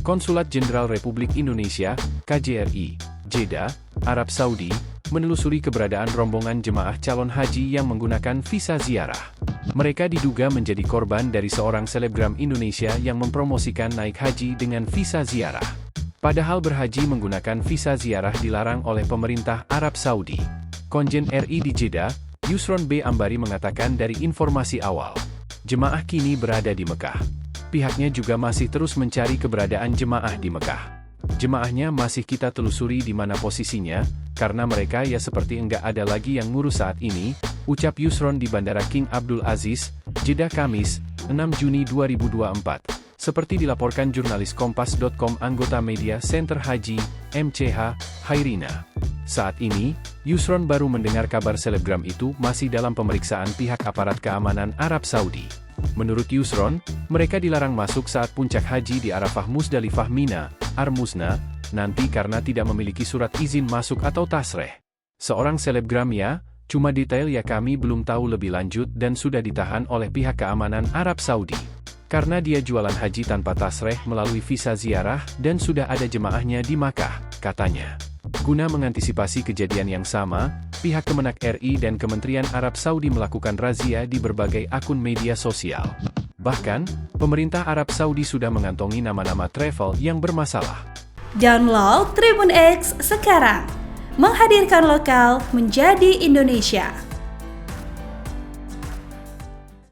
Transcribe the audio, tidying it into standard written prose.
Konsulat Jenderal Republik Indonesia, KJRI, Jeddah, Arab Saudi, menelusuri keberadaan rombongan jemaah calon haji yang menggunakan visa ziarah. Mereka diduga menjadi korban dari seorang selebgram Indonesia yang mempromosikan naik haji dengan visa ziarah. Padahal berhaji menggunakan visa ziarah dilarang oleh pemerintah Arab Saudi. Konjen RI di Jeddah, Yusron B. Ambari mengatakan dari informasi awal, jemaah kini berada di Mekah. Pihaknya juga masih terus mencari keberadaan jemaah di Mekah. Jemaahnya masih kita telusuri di mana posisinya, karena mereka ya seperti enggak ada lagi yang ngurus saat ini, ucap Yusron di Bandara King Abdul Aziz, Jeddah Kamis, 6 Juni 2024. Seperti dilaporkan jurnalis Kompas.com anggota media Center Haji, MCH, Hairina. Saat ini, Yusron baru mendengar kabar selebgram itu masih dalam pemeriksaan pihak aparat keamanan Arab Saudi. Menurut Yusron, mereka dilarang masuk saat puncak haji di Arafah Musdalifah Mina, Ar-Musna, nanti karena tidak memiliki surat izin masuk atau tasreh. Seorang selebgram ya, cuma detail ya kami belum tahu lebih lanjut dan sudah ditahan oleh pihak keamanan Arab Saudi. Karena dia jualan haji tanpa tasreh melalui visa ziarah dan sudah ada jemaahnya di Makkah, katanya. Guna mengantisipasi kejadian yang sama, pihak Kemenak RI dan Kementerian Arab Saudi melakukan razia di berbagai akun media sosial. Bahkan, pemerintah Arab Saudi sudah mengantongi nama-nama travel yang bermasalah. Download Tribun X sekarang, menghadirkan lokal menjadi Indonesia.